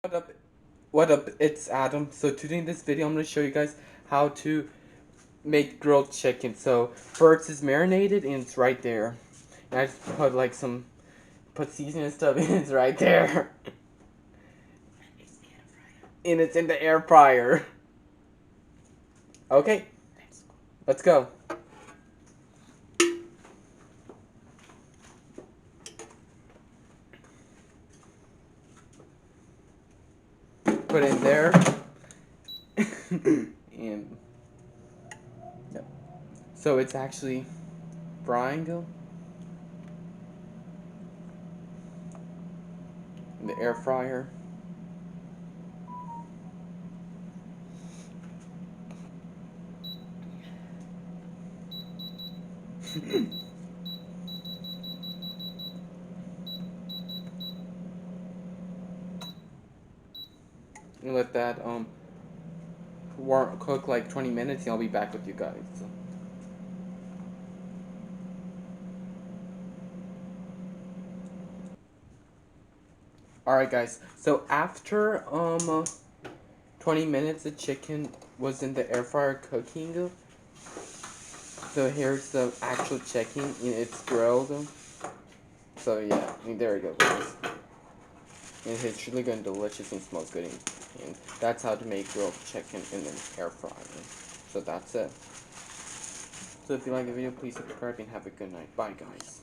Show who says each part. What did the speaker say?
Speaker 1: What up? What up? It's Adam. So today in this video, I'm gonna show you guys how to make grilled chicken. So first, it's marinated and it's right there. And I just put like put seasoning and stuff, and it's right there. And it's in the air fryer. Okay, let's go. Put it in there. And yep. So it's actually frying though. In the air fryer. And let that cook like 20 minutes, and I'll be back with you guys. So. Alright guys, so after 20 minutes the chicken was in the air fryer cooking. So here's the actual chicken, and it's grilled. So yeah, there you go guys. And it's really good and delicious and smells good, and that's how to make grilled chicken in an air fryer. So that's it. So if you like the video, please subscribe and have a good night. Bye guys.